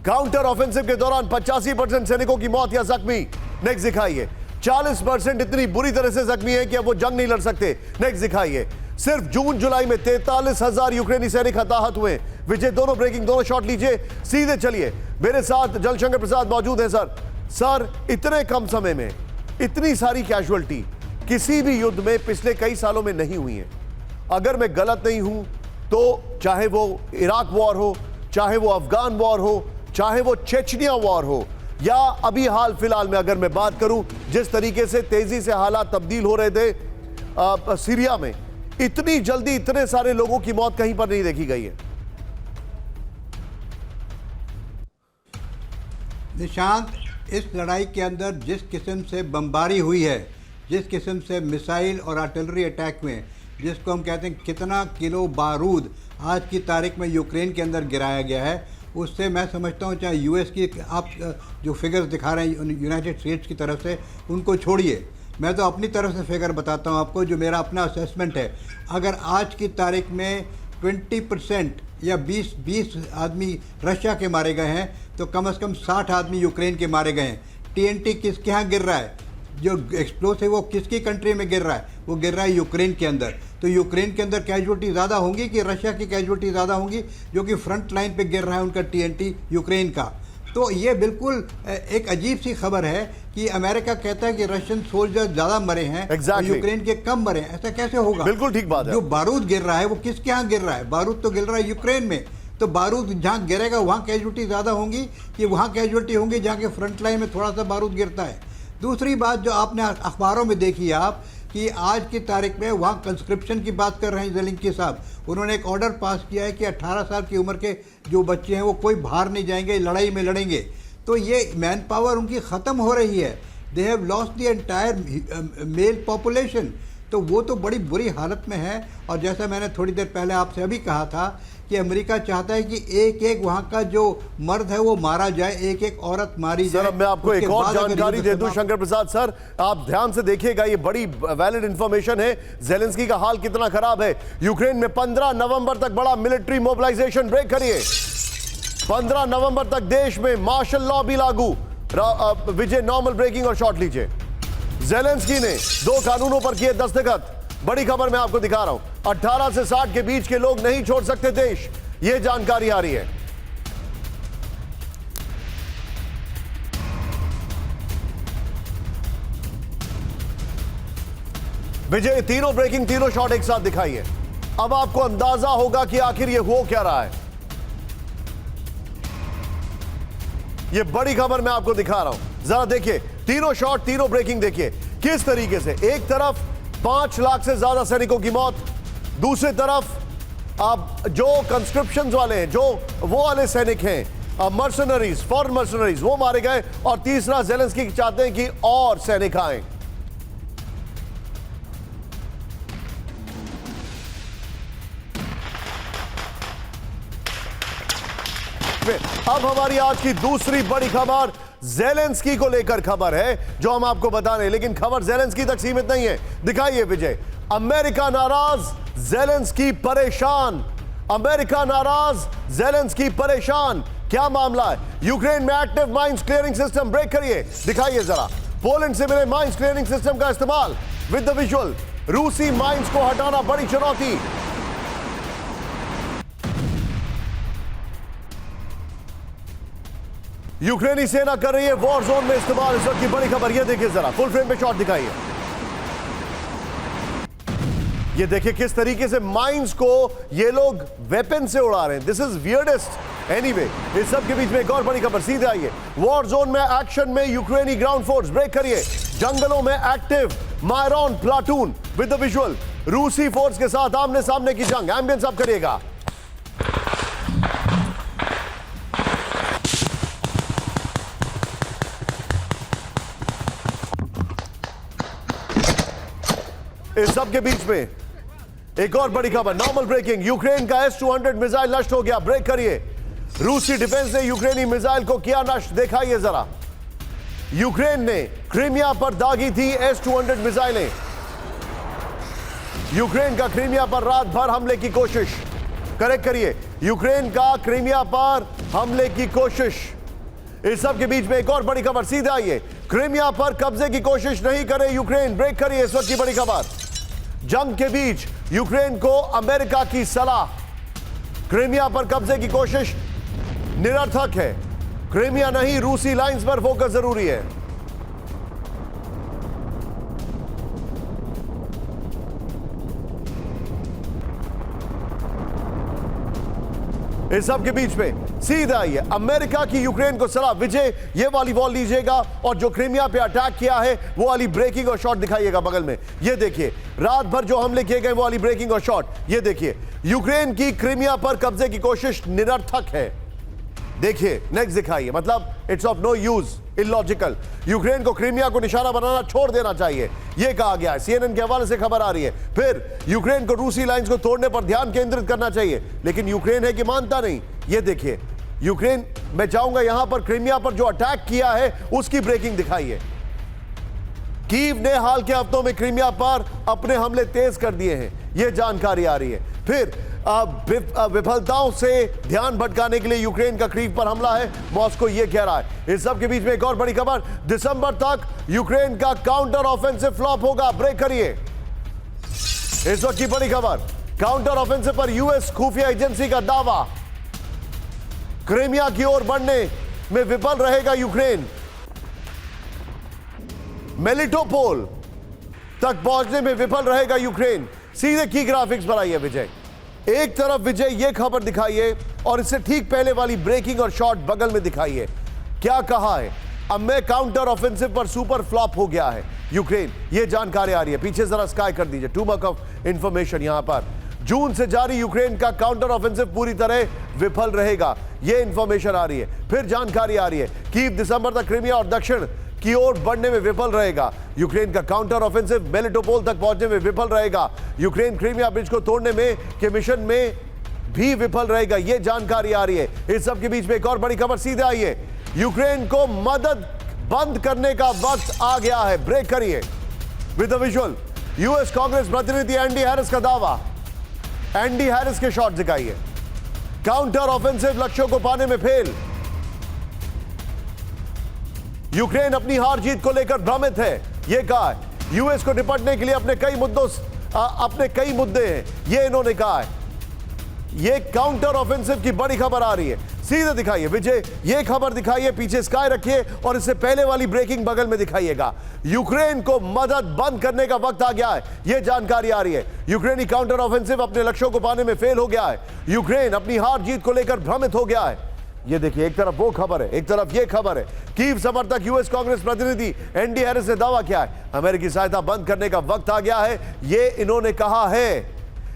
काउंटर ऑफेंसिव के दौरान 85% सैनिकों की मौत या जख्मी। नेक्स्ट दिखाइए। 40% इतनी बुरी तरह से जख्मी है कि अब वो जंग नहीं लड़ सकते। नेक्स्ट दिखाइए। सिर्फ जून जुलाई में 43,000 यूक्रेनी सैनिक हताहत हुए। विजय, दोनों ब्रेकिंग, दोनों शॉट लीजिए, सीधे चलिए। मेरे साथ जलशंकर प्रसाद मौजूद हैं। सर, इतने कम समय में इतनी सारी कैजुअल्टी किसी भी युद्ध में पिछले कई सालों में नहीं हुई है। अगर मैं गलत नहीं हूं तो चाहे वो इराक वॉर हो, चाहे वो अफगान वॉर हो, चाहे वो चेचनिया वॉर हो, या अभी हाल फिलहाल में अगर मैं बात करूं जिस तरीके से तेजी से हालात तब्दील हो रहे थे सीरिया में, इतनी जल्दी इतने सारे लोगों की मौत कहीं पर नहीं देखी गई है। निशांत, इस लड़ाई के अंदर जिस किस्म से बमबारी हुई है, जिस किस्म से मिसाइल और आर्टिलरी अटैक में, जिसको हम कहते हैं कितना किलो बारूद आज की तारीख में यूक्रेन के अंदर गिराया गया है, उससे मैं समझता हूँ, चाहे यूएस की आप जो फिगर्स दिखा रहे हैं यूनाइटेड स्टेट्स की तरफ से, उनको छोड़िए, मैं तो अपनी तरफ से फिगर बताता हूँ आपको, जो मेरा अपना असेसमेंट है। अगर आज की तारीख में 20% या 20 आदमी रशिया के मारे गए हैं, तो कम से कम 60 आदमी यूक्रेन के मारे गए हैं। टीएनटी किसके यहाँ गिर रहा है, जो एक्सप्लोसिव वो किसकी कंट्री में गिर रहा है, वो गिर रहा है यूक्रेन के अंदर। तो यूक्रेन के अंदर कैजुअल्टी ज़्यादा होंगी कि रशिया की कैजुअल्टी ज़्यादा होंगी, जो कि फ्रंट लाइन पे गिर रहा है उनका टीएनटी यूक्रेन का। तो ये बिल्कुल एक अजीब सी खबर है कि अमेरिका कहता है कि रशियन सोल्जर ज़्यादा मरे हैं और यूक्रेन के कम मरे हैं। ऐसा कैसे होगा? बिल्कुल ठीक बात है। जो बारूद गिर रहा है वो किसके यहाँ गिर रहा है? बारूद तो गिर रहा है यूक्रेन में। तो बारूद जहाँ गिरेगा वहाँ कैजुअल्टी ज़्यादा होंगी कि वहाँ कैजुअल्टी होंगी जहाँ के फ्रंट लाइन में थोड़ा सा बारूद गिरता है। दूसरी बात जो आपने अखबारों में देखी आप, कि आज की तारीख में वहाँ कंस्क्रिप्शन की बात कर रहे हैं ज़ेलेंस्की साहब, उन्होंने एक ऑर्डर पास किया है कि 18 साल की उम्र के जो बच्चे हैं वो कोई बाहर नहीं जाएंगे, लड़ाई में लड़ेंगे। तो ये मैन पावर उनकी ख़त्म हो रही है। They have lost the entire mail population. तो वो तो बड़ी बुरी हालत में है। और जैसा मैंने थोड़ी देर पहले आपसे अभी कहा था कि अमेरिका चाहता है कि एक एक वहाँ का जो मर्द है वो मारा जाए, एक एक औरत मारी जाए। सर, अब मैं आपको एक और जानकारी दे दूं शंकर प्रसाद सर, आप ध्यान से देखिएगा, ये बड़ी वैलिड इंफॉर्मेशन है। ज़ेलेंस्की का हाल कितना खराब है। यूक्रेन में 15 नवंबर तक बड़ा मिलिट्री मोबिलाइजेशन। ब्रेक करिए। 15 नवंबर तक देश में मार्शल लॉ भी लागू। विजय, नॉर्मल ब्रेकिंग और शॉट लीजिए। ज़ेलेंस्की ने 2 कानूनों पर किए दस्तखत। बड़ी खबर मैं आपको दिखा रहा हूं। 18 से 60 के बीच के लोग नहीं छोड़ सकते देश, यह जानकारी आ रही है। विजय, तीनों ब्रेकिंग, तीनों शॉट एक साथ दिखाइए। अब आपको अंदाजा होगा कि आखिर यह हो क्या रहा है। यह बड़ी खबर मैं आपको दिखा रहा हूं, जरा देखिए। तीनों शॉट, तीनों ब्रेकिंग देखिए किस तरीके से। एक तरफ 5 लाख से ज्यादा सैनिकों की मौत, दूसरी तरफ आप जो कंस्क्रिप्शन वाले हैं, जो वो वाले सैनिक हैं, मर्सनरीज, फॉरेन मर्सनरीज, वो मारे गए। और तीसरा, ज़ेलेंस्की चाहते हैं कि और सैनिक आए। बीच में अब हमारी आज की दूसरी बड़ी खबर ज़ेलेंस्की को लेकर खबर है जो हम आपको बता रहे हैं, लेकिन खबर ज़ेलेंस्की तक सीमित नहीं है। दिखाइए विजय। अमेरिका नाराज, ज़ेलेंस्की परेशान। अमेरिका नाराज, ज़ेलेंस्की परेशान। क्या मामला है? यूक्रेन में active mines clearing system break करिए, दिखाइए जरा। पोलैंड से मिले माइंस क्लियरिंग सिस्टम का इस्तेमाल विद द विजुअल। रूसी माइंस को हटाना बड़ी चुनौती। यूक्रेनी सेना कर रही है वॉर जोन में इस्तेमाल इस वक्त की बड़ी खबर। ये देखिए जरा, फुल फ्रेम पे शॉट दिखाइए। ये देखिए किस तरीके से माइंस को ये लोग वेपन से उड़ा रहे हैं। This is weirdest. एनीवे, इस सब के बीच में एक और बड़ी खबर, सीधे आइए। वॉर जोन में एक्शन में यूक्रेनी ग्राउंड फोर्स ब्रेक करिए। जंगलों में active Myron platoon with the visual. रूसी फोर्स के साथ आमने सामने की जंग। एम्बियंस अप करिएगा। इस सब के बीच में एक और बड़ी खबर, नॉर्मल ब्रेकिंग। यूक्रेन का S-200 मिसाइल नष्ट हो गया, ब्रेक करिए। रूसी डिफेंस ने यूक्रेनी मिसाइल को किया नष्ट, दिखाइए जरा। यूक्रेन ने क्रीमिया पर दागी थी S-200 मिसाइलें। यूक्रेन का क्रीमिया पर रात भर हमले की कोशिश। करेक्ट करिए, यूक्रेन का क्रीमिया पर हमले की कोशिश। इस सब के बीच में एक और बड़ी खबर, सीधे आइए। क्रीमिया पर कब्जे की कोशिश नहीं करे यूक्रेन, ब्रेक करिए। इस वक्त की बड़ी खबर, जंग के बीच यूक्रेन को अमेरिका की सलाह। क्रीमिया पर कब्जे की कोशिश निरर्थक है। क्रीमिया नहीं, रूसी लाइंस पर फोकस जरूरी है। इस सब के बीच में सीधे आइए। अमेरिका की यूक्रेन को सलाह। विजय, ये वाली वॉल लीजिएगा और जो क्रीमिया पे अटैक किया है वो वाली ब्रेकिंग और शॉट दिखाइएगा बगल में। ये देखिए, रात भर जो हमले किए गए वो वाली ब्रेकिंग और शॉट। ये देखिए, यूक्रेन की क्रीमिया पर कब्जे की कोशिश निरर्थक है। देखिए नेक्स्ट दिखाइए, मतलब it's of no use, illogical. Ukraine को क्रीमिया को निशाना बनाना छोड़ देना चाहिए, यह कहा गया है। CNN के हवाले से खबर आ रही है। फिर यूक्रेन को रूसी लाइंस को तोड़ने पर ध्यान केंद्रित करना चाहिए, लेकिन यूक्रेन है कि मानता नहीं। ये देखिए, यूक्रेन, मैं चाहूंगा यहां पर क्रीमिया पर जो अटैक किया है उसकी ब्रेकिंग दिखाइए। कीव ने हाल के हफ्तों में क्रीमिया पर अपने हमले तेज कर दिए हैं, यह जानकारी आ रही है। फिर विफलताओं से ध्यान भटकाने के लिए यूक्रेन का कीव पर हमला है, मॉस्को यह कह रहा है। इस सब के बीच में एक और बड़ी खबर, दिसंबर तक यूक्रेन का काउंटर ऑफेंसिव फ्लॉप होगा, ब्रेक करिए। इस वक्त की बड़ी खबर, काउंटर ऑफेंसिव पर यूएस खुफिया एजेंसी का दावा। क्रीमिया की ओर बढ़ने में विफल रहेगा यूक्रेन। मेलिटोपोल तक पहुंचने में विफल रहेगा यूक्रेन। सीधे की ग्राफिक्स पर आइए विजय। एक तरफ विजय ये खबर दिखाइए और इससे ठीक पहले वाली ब्रेकिंग और शॉट बगल में दिखाइए। क्या कहा है? अब मैं काउंटर ऑफेंसिव पर सुपर फ्लॉप हो गया है यूक्रेन, ये जानकारी आ रही है। पीछे जरा स्काई कर दीजिए, टू मच ऑफ इंफॉर्मेशन यहां पर। जून से जारी यूक्रेन का काउंटर ऑफेंसिव पूरी तरह विफल रहेगा, यह इंफॉर्मेशन आ रही है। फिर जानकारी आ रही है कि दिसंबर तक क्रीमिया और दक्षिण की ओर बढ़ने में विफल रहेगा। यूक्रेन का काउंटर ऑफेंसिव मेलिटोपोल तक पहुंचने में विफल रहेगा। यूक्रेन क्रीमिया ब्रिज को तोड़ने में के मिशन में भी विफल रहेगा, यह जानकारी आ रही है। इस सब के बीच में एक और बड़ी खबर, सीधे आइए। यूक्रेन को मदद बंद करने का वक्त आ गया है, ब्रेक करिए with the visual. US Congress प्रतिनिधि एंडी हैरिस का दावा। एंडी हैरिस के शॉट दिखाइए। काउंटर ऑफेंसिव लक्ष्यों को पाने में फेल। यूक्रेन अपनी हार जीत को लेकर भ्रमित है, यह कहा है। यूएस को निपटने के लिए अपने कई मुद्दे हैं, यह इन्होंने कहा है। यह काउंटर ऑफेंसिव की बड़ी खबर आ रही है। सीधे दिखाइए विजय, यह खबर दिखाइए, पीछे स्काई रखिए और इससे पहले वाली ब्रेकिंग बगल में दिखाइएगा। यूक्रेन को मदद बंद करने का वक्त आ गया है, यह जानकारी आ रही है। यूक्रेनी काउंटर ऑफेंसिव अपने लक्ष्यों को पाने में फेल हो गया है। यूक्रेन अपनी हार जीत को लेकर भ्रमित हो गया है। ये देखिए, एक तरफ वो खबर है, एक तरफ ये खबर है। कीव समर्थक यूएस कांग्रेस प्रतिनिधि एंडी हैरिस ने दावा किया है अमेरिकी सहायता बंद करने का वक्त आ गया है, ये इन्होंने कहा है।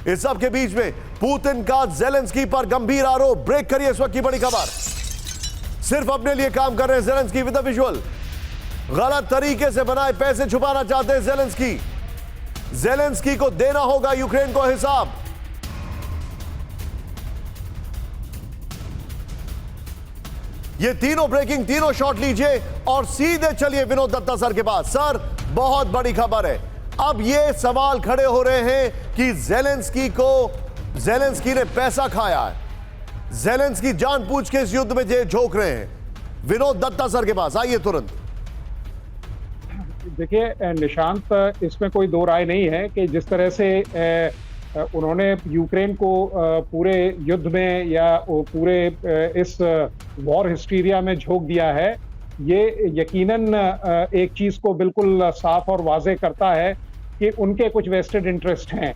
इस सब के बीच में पुतिन का ज़ेलेंस्की पर गंभीर आरोप, ब्रेक करिए इस वक्त की बड़ी खबर। सिर्फ अपने लिए काम कर रहे हैं ज़ेलेंस्की विद द विजुअल। गलत तरीके से बनाए पैसे छुपाना चाहते हैं ज़ेलेंस्की। ज़ेलेंस्की को देना होगा यूक्रेन को हिसाब। ये तीनों ब्रेकिंग, तीनों शॉट लीजिए और सीधे चलिए विनोद दत्ता सर के पास। सर, बहुत बड़ी खबर है। अब ये सवाल खड़े हो रहे हैं कि जेलेंस्की ने पैसा खाया है, जेलेंस्की जानबूझ के इस युद्ध में झोंक रहे हैं। विनोद दत्ता सर के पास आइए तुरंत। देखिए निशांत, इसमें कोई दो राय नहीं है कि जिस तरह से उन्होंने यूक्रेन को पूरे युद्ध में या पूरे इस वॉर हिस्टीरिया में झोंक दिया है, ये यकीनन एक चीज को बिल्कुल साफ और वाज़ेह करता है कि उनके कुछ वेस्टेड इंटरेस्ट हैं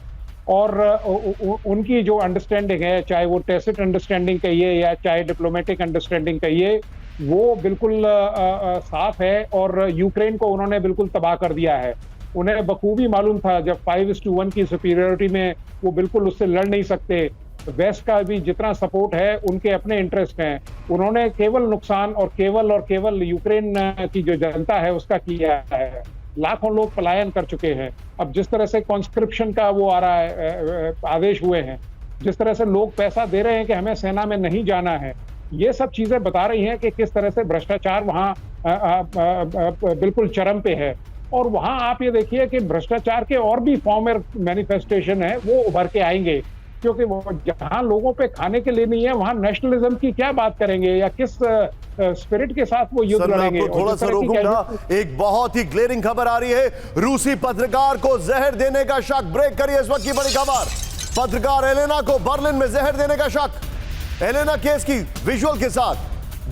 और उनकी जो अंडरस्टैंडिंग है, चाहे वो टैसिट अंडरस्टैंडिंग कहिए या चाहे डिप्लोमेटिक अंडरस्टैंडिंग कहिए, वो बिल्कुल साफ है और यूक्रेन को उन्होंने बिल्कुल तबाह कर दिया है। उन्हें बखूबी मालूम था जब 5:1 की सुपीरियरिटी में वो बिल्कुल उससे लड़ नहीं सकते। वेस्ट का भी जितना सपोर्ट है, उनके अपने इंटरेस्ट हैं। उन्होंने केवल नुकसान और केवल यूक्रेन की जो जनता है उसका किया है। लाखों लोग पलायन कर चुके हैं। अब जिस तरह से कॉन्स्क्रिप्शन का वो आ रहा है, आदेश हुए हैं, जिस तरह से लोग पैसा दे रहे हैं कि हमें सेना में नहीं जाना है, ये सब चीजें बता रही हैं कि किस तरह से भ्रष्टाचार वहां बिल्कुल चरम पे है। और वहां आप ये देखिए कि भ्रष्टाचार के और भी फॉर्म मैनिफेस्टेशन है, वो उभर के आएंगे, क्योंकि वो जहां लोगों पे खाने के लिए नहीं है, वहां नेशनलिज्म की क्या बात करेंगे या किस स्पिरिट के साथ वो युद्ध लड़ेंगे। थोड़ा सा रोकूंगा, एक बहुत ही ग्लेरिंग खबर आ रही है। रूसी पत्रकार को जहर देने का शक। ब्रेक करिए इस वक्त की बड़ी खबर। पत्रकार एलेना को बर्लिन में जहर देने का शक। एलेना केस की विजुअल के साथ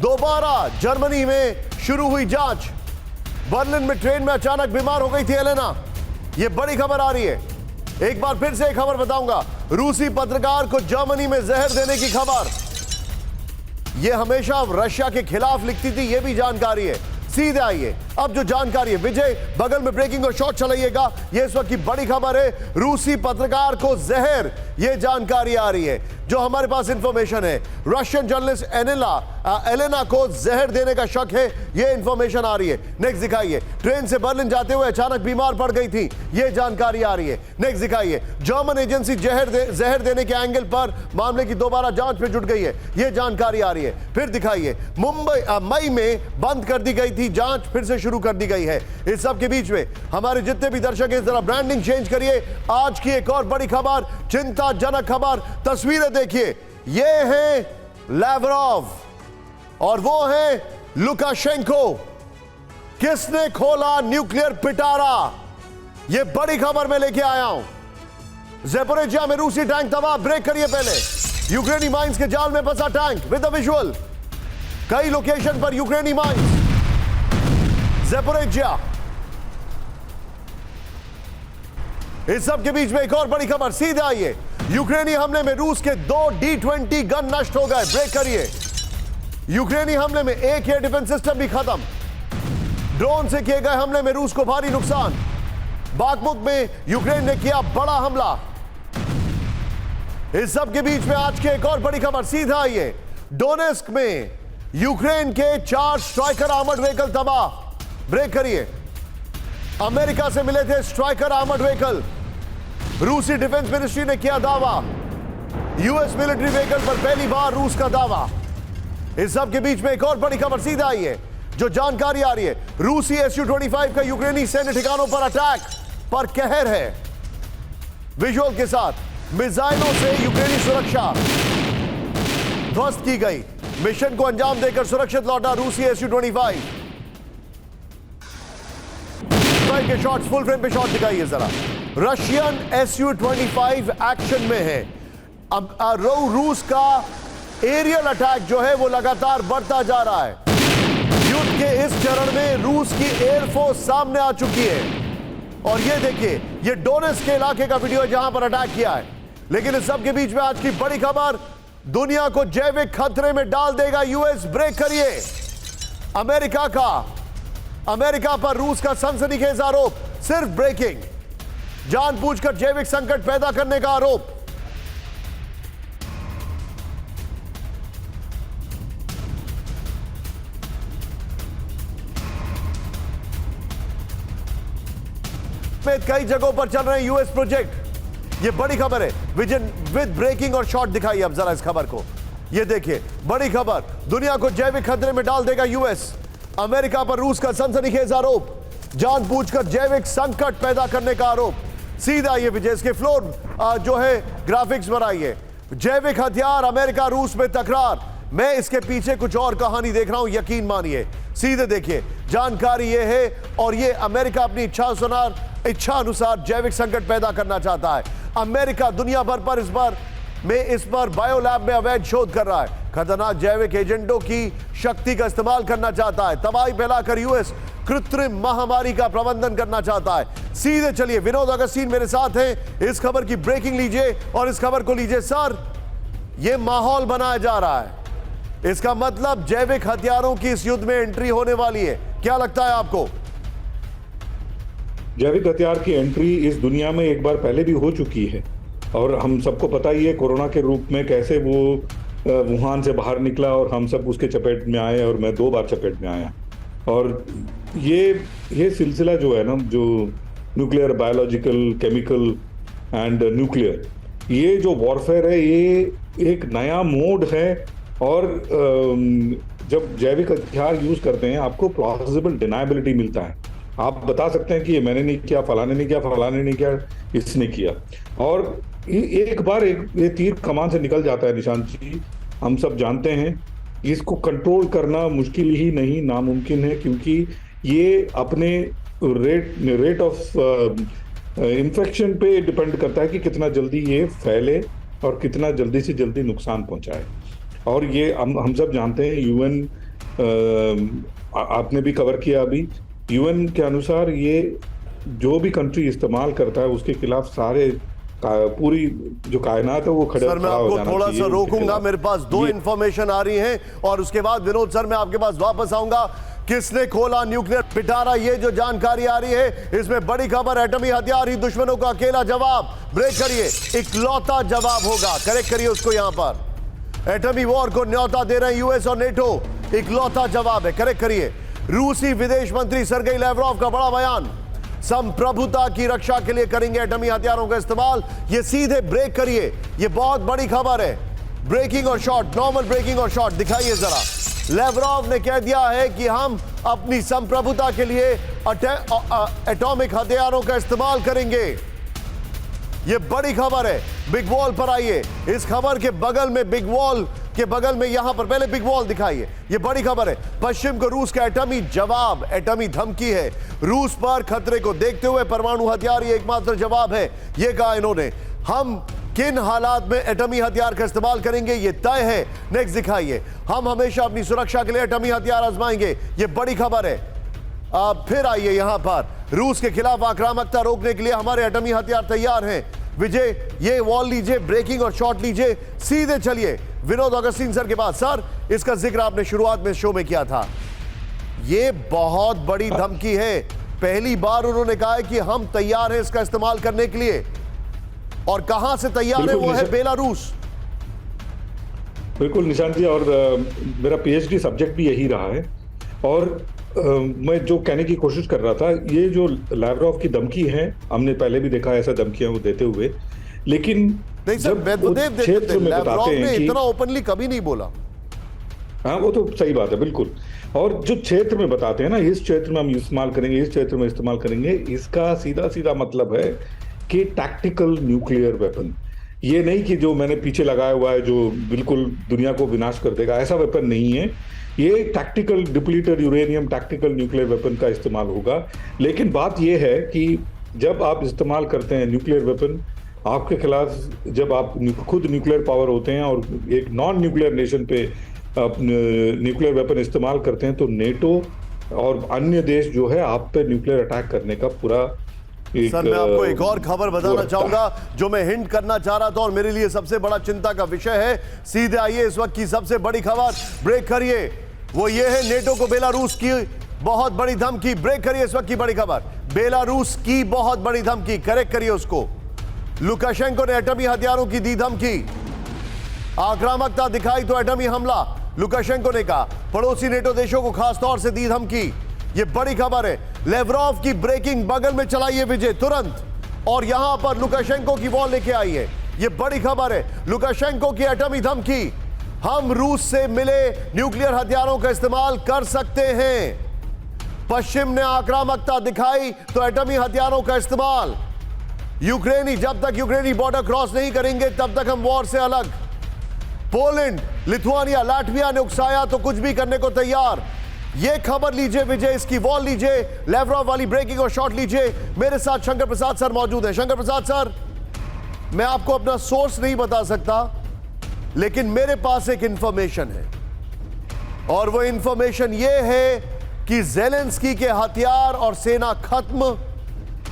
दोबारा जर्मनी में शुरू हुई जांच। बर्लिन में ट्रेन में अचानक बीमार हो गई थी एलेना, यह बड़ी खबर आ रही है। एक बार फिर से एक खबर बताऊंगा, रूसी पत्रकार को जर्मनी में जहर देने की खबर। यह हमेशा रशिया के खिलाफ लिखती थी, यह भी जानकारी है। सीधे आइए, अब जो जानकारी है, विजय बगल में ब्रेकिंग और शॉट चलाइएगा। यह इस वक्त की बड़ी खबर है, रूसी पत्रकार को जहर, यह जानकारी आ रही है। जो हमारे पास इंफॉर्मेशन है, रशियन जर्नलिस्ट एलेना को जहर देने का शक है, यह इंफॉर्मेशन आ रही है। नेक्स्ट दिखाइए, ट्रेन से बर्लिन जाते हुए अचानक बीमार पड़ गई थी, यह जानकारी आ रही है। नेक्स्ट दिखाइए, जर्मन एजेंसी जहर देने के एंगल पर मामले की दोबारा जांच में जुट गई है, यह जानकारी आ रही है। फिर दिखाइए, मई में बंद कर दी गई थी जांच, फिर से शुरू कर दी गई है। इस सब के बीच में हमारे जितने भी दर्शक हैं, जरा ब्रांडिंग चेंज करिए। आज की एक और बड़ी खबर, चिंताजनक खबर। तस्वीरें देखिए, ये है लैवरोव और वो है लुकाशेंको। किसने खोला न्यूक्लियर पिटारा, ये बड़ी खबर मैं लेके आया हूं। ज़ेपोरिजिया में रूसी टैंक तबाह। ब्रेक करिए पहले, यूक्रेनी माइंस के जाल में फंसा टैंक विद द विजुअल। कई लोकेशन पर यूक्रेनी माइंस। ज़ेपोरिजिया। इस सब के बीच में एक और बड़ी खबर, सीधे आइए। यूक्रेनी हमले में रूस के 2 D-20 गन नष्ट हो गए। ब्रेक करिए, यूक्रेनी हमले में एक एयर डिफेंस सिस्टम भी खत्म। ड्रोन से किए गए हमले में रूस को भारी नुकसान। बाखमुत में यूक्रेन ने किया बड़ा हमला। इस सब के बीच में आज की एक और बड़ी खबर, सीधा आइए। डोनेस्क में यूक्रेन के 4 स्ट्राइकर आर्मर्ड व्हीकल तबाह। ब्रेक करिए, अमेरिका से मिले थे स्ट्राइकर आर्मर्ड व्हीकल। रूसी डिफेंस मिनिस्ट्री ने किया दावा, यूएस मिलिट्री व्हीकल पर पहली बार रूस का दावा। इस सब के बीच में एक और बड़ी खबर, सीधा आई है। जो जानकारी आ रही है, रूसी Su-25 का यूक्रेनी सैन्य ठिकानों पर अटैक पर कहर है। विजुअल के साथ मिसाइलों से यूक्रेनी सुरक्षा ध्वस्त की गई। मिशन को अंजाम देकर सुरक्षित लौटा रूसी Su-25 के शॉट्स। फुल फ्रेम पे शॉट दिखाइए जरा। रशियन Su-25 एक्शन में है। अब रूस का एरियल अटैक जो है वो लगातार बढ़ता जा रहा है। युद्ध के इस चरण में रूस की एयरफोर्स सामने आ चुकी है। और ये देखिए, ये डोनेस्क के इलाके का वीडियो है जहां पर अटैक किया है। लेकिन इस सब के बीच में आज की बड़ी खबर, दुनिया को जैविक खतरे में डाल देगा यूएस। ब्रेक करिए, अमेरिका पर रूस का सनसनीखेज आरोप। सिर्फ ब्रेकिंग, जानबूझकर जैविक संकट पैदा करने का आरोप। कई जगहों पर चल रहे हैं यूएस प्रोजेक्ट। यह बड़ी खबर है। विद ब्रेकिंग और शॉट दिखाइए अब जरा इस खबर को। ये देखिए बड़ी खबर, दुनिया को जैविक खतरे में डाल देगा यूएस। अमेरिका पर रूस का सनसनीखेज आरोप, जानबूझकर जैविक संकट पैदा करने का आरोप। सीधा ये विजय, इसके फ्लोर जो है ग्राफिक्स बनाइए। जैविक हथियार, अमेरिका रूस में तकरार। मैं इसके पीछे कुछ और कहानी देख रहा हूं, यकीन मानिए। सीधे देखिए, जानकारी ये है और ये अमेरिका अपनी इच्छा अनुसार जैविक संकट पैदा करना चाहता है। अमेरिका दुनिया भर पर इस पर बायोलैब में अवैध शोध कर रहा है, खतरनाक जैविक एजेंटों की शक्ति का इस्तेमाल करना चाहता है, तबाही फैलाकर यूएस कृत्रिम महामारी का प्रबंधन करना चाहता है। सीधे चलिए, विनोद अगस्तीन मेरे साथ हैं। इस खबर की ब्रेकिंग लीजिए और इस खबर को लीजिए। सर, यह माहौल बनाया जा रहा है, इसका मतलब जैविक हथियारों की इस युद्ध में एंट्री होने वाली है। क्या लगता है आपको? जैविक हथियार की एंट्री इस दुनिया में एक बार पहले भी हो चुकी है और हम सबको पता ही है कोरोना के रूप में कैसे वो वुहान से बाहर निकला और हम सब उसके चपेट में आए और मैं 2 बार चपेट में आया। और ये सिलसिला जो है ना, जो nuclear, biological, chemical and nuclear, ये जो वॉरफेयर है, ये एक नया मोड है। और जब जैविक हथियार यूज करते हैं आपको प्लॉजिबल डिनायबिलिटी मिलता है। आप बता सकते हैं कि ये मैंने नहीं किया, फलाने नहीं किया, फलाने नहीं किया, इसने किया। और एक बार ये तीर कमान से निकल जाता है निशांत जी, हम सब जानते हैं इसको कंट्रोल करना मुश्किल ही नहीं, नामुमकिन है, क्योंकि ये अपने रेट ऑफ इन्फेक्शन पे डिपेंड करता है कि कितना जल्दी ये फैले और कितना जल्दी से जल्दी नुकसान पहुंचाए। और ये हम सब जानते हैं, यूएन आपने भी कवर किया अभी, यूएन के अनुसार ये जो भी कंट्री इस्तेमाल करता है उसके खिलाफ सारे पूरी जो कायनात है वो खड़ा हो जाना चाहिए। सर, मैं आपको थोड़ा सा रोकूंगा, मेरे पास 2 इंफॉर्मेशन आ रही हैं और उसके बाद विनोद सर मैं आपके पास वापस आऊंगा। किसने खोला न्यूक्लियर पिटारा, ये जो जानकारी आ रही है इसमें बड़ी खबर, एटमी हथियार ही दुश्मनों का अकेला जवाब। ब्रेक करिए, इकलौता जवाब होगा, करेक्ट करिए उसको। यहां पर एटमी वॉर को न्योता दे रहे हैं यूएस और नेटो, इकलौता जवाब है, करेक्ट करिए। रूसी विदेश मंत्री सर्गेई लैवरोव का बड़ा बयान, संप्रभुता की रक्षा के लिए करेंगे एटमी हथियारों का इस्तेमाल। ये सीधे ब्रेक करिए, ये बहुत बड़ी खबर है। ब्रेकिंग और शॉर्ट, नॉर्मल ब्रेकिंग और शॉर्ट दिखाइए जरा। लैवरोव ने कह दिया है कि हम अपनी संप्रभुता के लिए एटॉमिक हथियारों का इस्तेमाल करेंगे। ये बड़ी खबर है। बिग वॉल पर आइए, इस खबर के बगल में, बिग वॉल के बगल में यहां पर पहले बिग वॉल दिखाइए। ये बड़ी खबर है, पश्चिम को रूस का एटमी जवाब, एटमी धमकी है। रूस पर खतरे को देखते हुए परमाणु हथियार ये एकमात्र जवाब है, ये कहा इन्होंने। हम किन हालात में एटमी हथियार का इस्तेमाल करेंगे ये तय है। नेक्स्ट दिखाइए, हम हमेशा अपनी सुरक्षा के लिए एटमी हथियार आजमाएंगे, ये बड़ी खबर है। फिर आइए यहां पर, रूस के खिलाफ आक्रामकता रोकने के लिए हमारे एटमी हथियार तैयार हैं। विजय, ये वॉल लीजिए, ब्रेकिंग और शॉर्ट लीजिए। सीधे चलिए विनोद अगस्तीन सर के पास। सर, इसका जिक्र आपने शुरुआत में शो में किया था, ये बहुत बड़ी धमकी है। पहली बार उन्होंने कहा है कि हम तैयार हैं इसका इस्तेमाल करने के लिए, और कहां से तैयार है, वो है बेलारूस। बिल्कुल निशांत जी, और मेरा पीएचडी सब्जेक्ट भी यही रहा है। और मैं जो कहने की कोशिश कर रहा था, ये जो लैवरोव की धमकी है, हमने पहले भी देखा ऐसा धमकियां वो देते हुए, लेकिन नहीं सर, मेदवेदेव क्षेत्र में बताते हैं कि इतना ओपनली कभी नहीं बोला। हाँ, वो तो सही बात है, बिल्कुल। और जो क्षेत्र में बताते हैं ना, इस क्षेत्र में हम इस्तेमाल करेंगे, इस क्षेत्र में इस्तेमाल करेंगे, इसका सीधा सीधा मतलब है कि टैक्टिकल न्यूक्लियर वेपन। ये नहीं कि जो मैंने पीछे लगाया हुआ है जो बिल्कुल दुनिया को विनाश कर देगा, ऐसा वेपन नहीं है। ये tactical depleted uranium tactical nuclear weapon का इस्तेमाल होगा। लेकिन बात यह है कि जब आप इस्तेमाल करते हैं न्यूक्लियर वेपन, आपके खिलाफ जब आप खुद न्यूक्लियर पावर होते हैं और एक नॉन न्यूक्लियर नेशन पे आप न्यूक्लियर वेपन इस्तेमाल करते हैं, तो नेटो और अन्य देश जो है आप पे न्यूक्लियर अटैक करने का पूरा सर, मैं आपको एक और खबर बताना चाहूंगा जो मैं हिंट करना चाह रहा था और मेरे लिए सबसे बड़ा चिंता का विषय है। सीधे आइए, इस वक्त की सबसे बड़ी खबर, ब्रेक करिए, वो ये है नेटो को बेलारूस की बहुत बड़ी धमकी। ब्रेक करिए, इस वक्त की बड़ी खबर, बेलारूस की बहुत बड़ी धमकी, करेक्ट करिए उसको। लुकाशेंको ने एटमी हथियारों की दी धमकी, आक्रामकता दिखाई तो एटमी हमला, लुकाशेंको ने कहा। पड़ोसी नेटो देशों को खासतौर से दी धमकी, ये बड़ी खबर है। लेवरोव की ब्रेकिंग बगल में चलाइए विजय तुरंत, और यहां पर लुकाशेंको की वॉल लेके आई है, ये बड़ी खबर है। लुकाशेंको की एटमी धमकी, हम रूस से मिले न्यूक्लियर हथियारों का इस्तेमाल कर सकते हैं। पश्चिम ने आक्रामकता दिखाई तो एटमी हथियारों का इस्तेमाल। जब तक यूक्रेनी बॉर्डर क्रॉस नहीं करेंगे तब तक हम वॉर से अलग। पोलैंड, लिथुआनिया, लाटविया ने उकसाया तो कुछ भी करने को तैयार। यह खबर लीजिए विजय, इसकी वॉल लीजिए, लेवरॉव वाली ब्रेकिंग और शॉट लीजिए। मेरे साथ शंकर प्रसाद सर मौजूद हैं। शंकर प्रसाद सर, मैं आपको अपना सोर्स नहीं बता सकता, लेकिन मेरे पास एक इंफॉर्मेशन है और वो इंफॉर्मेशन ये है कि ज़ेलेंस्की के हथियार और सेना खत्म।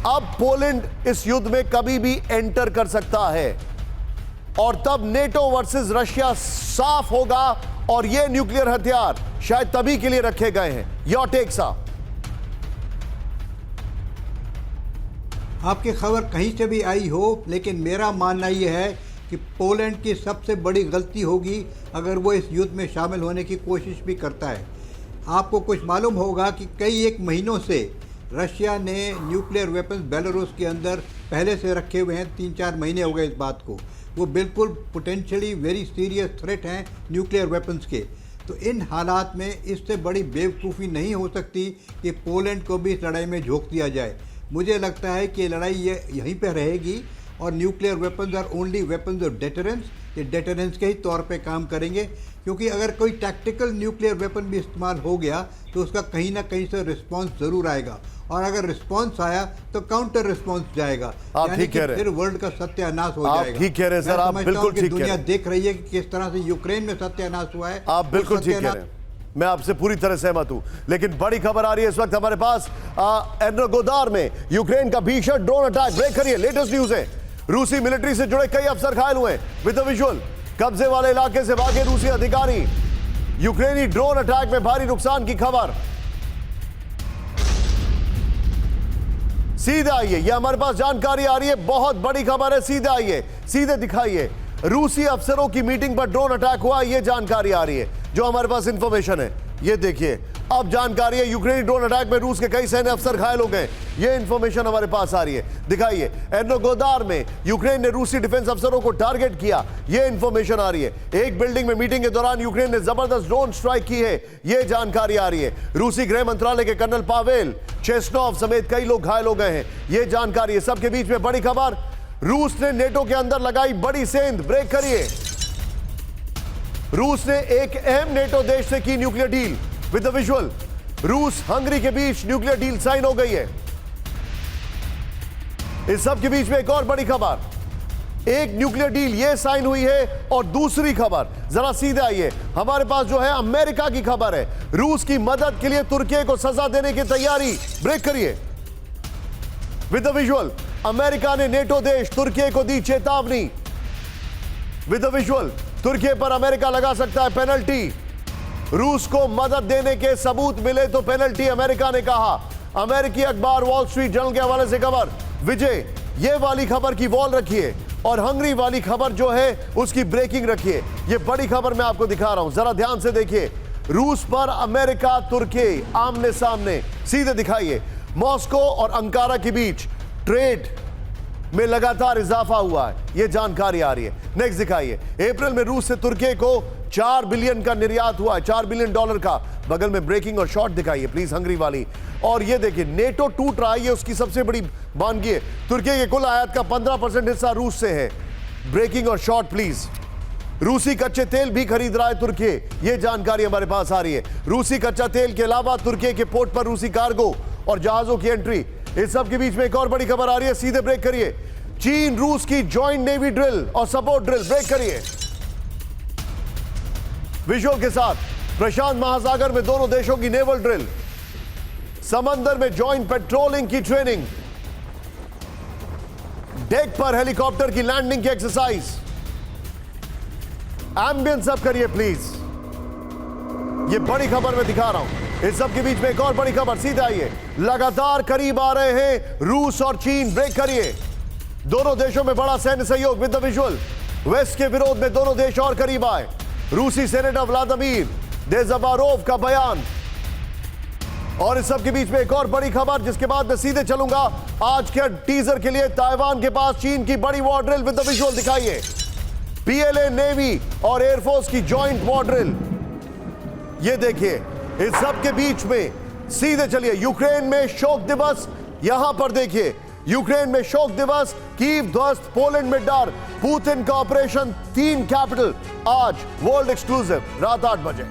अब पोलैंड इस युद्ध में कभी भी एंटर कर सकता है और तब नेटो वर्सेस रशिया साफ होगा और ये न्यूक्लियर हथियार शायद तभी के लिए रखे गए हैं। योर टेक सा। आपकी खबर कहीं से भी आई हो, लेकिन मेरा मानना यह है कि पोलैंड की सबसे बड़ी गलती होगी अगर वो इस युद्ध में शामिल होने की कोशिश भी करता है। आपको कुछ मालूम होगा कि कई एक महीनों से रशिया ने न्यूक्लियर वेपन्स बेलारूस के अंदर पहले से रखे हुए हैं। 3-4 महीने हो गए इस बात को। वो बिल्कुल पोटेंशियली वेरी सीरियस थ्रेट हैं न्यूक्लियर वेपन्स के। तो इन हालात में इससे बड़ी बेवकूफ़ी नहीं हो सकती कि पोलैंड को भी इस लड़ाई में झोंक दिया जाए। मुझे लगता है कि लड़ाई ये यहीं पर रहेगी और nuclear weapons are only weapons of deterrence. ये डेटरेंस के ही तौर पे काम करेंगे, क्योंकि अगर कोई टैक्टिकल न्यूक्लियर वेपन भी इस्तेमाल हो गया तो उसका कहीं ना कहीं से रिस्पांस ज़रूर आएगा, और अगर रिस्पांस आया तो काउंटर रिस्पांस जाएगा। आप ठीक कह रहे हैं। फिर वर्ल्ड का सत्यानाश हो आप जाएगा। ठीक कह रहे हैं सर, आप बिल्कुल ठीक कह रहे दुनिया हैं। देख रही है कि किस तरह से यूक्रेन में सत्यानाश हुआ है। आप बिल्कुल ठीक कह रहे हैं, मैं आपसे पूरी तरह सहमत हूं। लेकिन बड़ी खबर आ रही है इस वक्त हमारे पास। एर्नोगोदार में यूक्रेन का भीषण ड्रोन अटैक। ब्रेक करिए, लेटेस्ट न्यूज है। रूसी मिलिट्री से जुड़े कई अफसर घायल हुए। विद द विजुअल, कब्जे वाले इलाके से भागे रूसी अधिकारी। यूक्रेनी ड्रोन अटैक में भारी नुकसान की खबर। सीधे आइए, यह हमारे पास जानकारी आ रही है, बहुत बड़ी खबर है। सीधे आइए, सीधे दिखाइए। रूसी अफसरों की मीटिंग पर ड्रोन अटैक हुआ, यह जानकारी आ रही है जो हमारे पास इंफॉर्मेशन है। ये देखिए, अब जानकारी है यूक्रेनी ड्रोन अटैक में रूस के कई सैन्य अफसर घायल हो गए। ये इंफॉर्मेशन हमारे पास आ रही है, दिखाइए। एर्नोगोदार में यूक्रेन ने रूसी डिफेंस अफसरों को टारगेट किया, ये इंफॉर्मेशन आ रही है। एक बिल्डिंग में मीटिंग के दौरान यूक्रेन ने जबरदस्त ड्रोन स्ट्राइक की है, ये जानकारी आ रही है। रूसी गृह मंत्रालय के कर्नल पावेल चेस्नोव समेत कई लोग घायल हो गए हैं, ये जानकारी है। सबके बीच में बड़ी खबर, रूस ने नेटो के अंदर लगाई बड़ी सेंध। ब्रेक करिए। रूस ने एक अहम नेटो देश से की nuclear deal. With the visual, रूस हंगरी के बीच न्यूक्लियर डील साइन हो गई है। इस सब के बीच में एक और बड़ी खबर, एक न्यूक्लियर डील ये साइन हुई है और दूसरी खबर, जरा सीधे आइए, हमारे पास जो है अमेरिका की खबर है। रूस की मदद के लिए तुर्की को सजा देने की तैयारी। ब्रेक करिए। विद द विजुअल, अमेरिका ने नेटो देश तुर्की को दी चेतावनी। विद द विजुअल, तुर्की पर अमेरिका लगा सकता है पेनल्टी। रूस को मदद देने के सबूत मिले तो पेनल्टी, अमेरिका ने कहा। अमेरिकी अखबार वॉल स्ट्रीट जर्नल के हवाले से खबर। विजय, ये वाली खबर की वॉल रखिए और हंगरी वाली खबर जो है उसकी ब्रेकिंग रखिए। ये बड़ी खबर मैं आपको दिखा रहा हूं, जरा ध्यान से देखिए। रूस पर अमेरिका तुर्की आमने सामने, सीधे दिखाइए। मॉस्को और अंकारा के बीच ट्रेड में लगातार इजाफा हुआ है, यह जानकारी आ रही है। नेक्स्ट दिखाइए। अप्रैल में रूस से तुर्की को 4 बिलियन का निर्यात हुआ है, $4 बिलियन का। बगल में ब्रेकिंग और शॉट दिखाइए प्लीज, हंगरी वाली। और ये देखिए, नेटो टूट रहा है, ये उसकी सबसे बड़ी बानगी है। तुर्की के कुल आयात का 15% हिस्सा रूस से है। ब्रेकिंग और शॉट प्लीज। रूसी कच्चे तेल भी खरीद रहा है तुर्की, ये जानकारी हमारे पास आ रही है। रूसी कच्चा तेल के अलावा तुर्की के पोर्ट पर रूसी कार्गो और जहाजों की एंट्री। इस सब के बीच में एक और बड़ी खबर आ रही है, सीधे ब्रेक करिए। चीन रूस की जॉइंट नेवी ड्रिल और सपोर्ट ड्रिल। ब्रेक करिए। विजुअल के साथ, प्रशांत महासागर में दोनों देशों की नेवल ड्रिल, समंदर में जॉइंट पेट्रोलिंग की ट्रेनिंग, डेक पर हेलीकॉप्टर की लैंडिंग की एक्सरसाइज। एम्बियंस अप करिए प्लीज। ये बड़ी खबर मैं दिखा रहा हूं। इस सब के बीच में एक और बड़ी खबर, सीधे आइए। लगातार करीब आ रहे हैं रूस और चीन। ब्रेक करिए। दोनों देशों में बड़ा सैन्य सहयोग। विद द विजुअल, वेस्ट के विरोध में दोनों देश और करीब आए। रूसी सेनेटर व्लादिमीर देज़बारोव का बयान। और इस सब के बीच में एक और बड़ी खबर, जिसके बाद मैं सीधे चलूंगा आज के टीजर के लिए। ताइवान के पास चीन की बड़ी war drill. With the visual दिखाइए। BLA नेवी और एयरफोर्स की जॉइंट मॉड्रिल। ये देखिए, इस सब के बीच में सीधे चलिए यूक्रेन में शोक दिवस। यहां पर देखिए, यूक्रेन में शोक दिवस, कीव ध्वस्त, पोलैंड में डर, पुतिन का ऑपरेशन 3 कैपिटल आज वर्ल्ड एक्सक्लूसिव रात 8 बजे।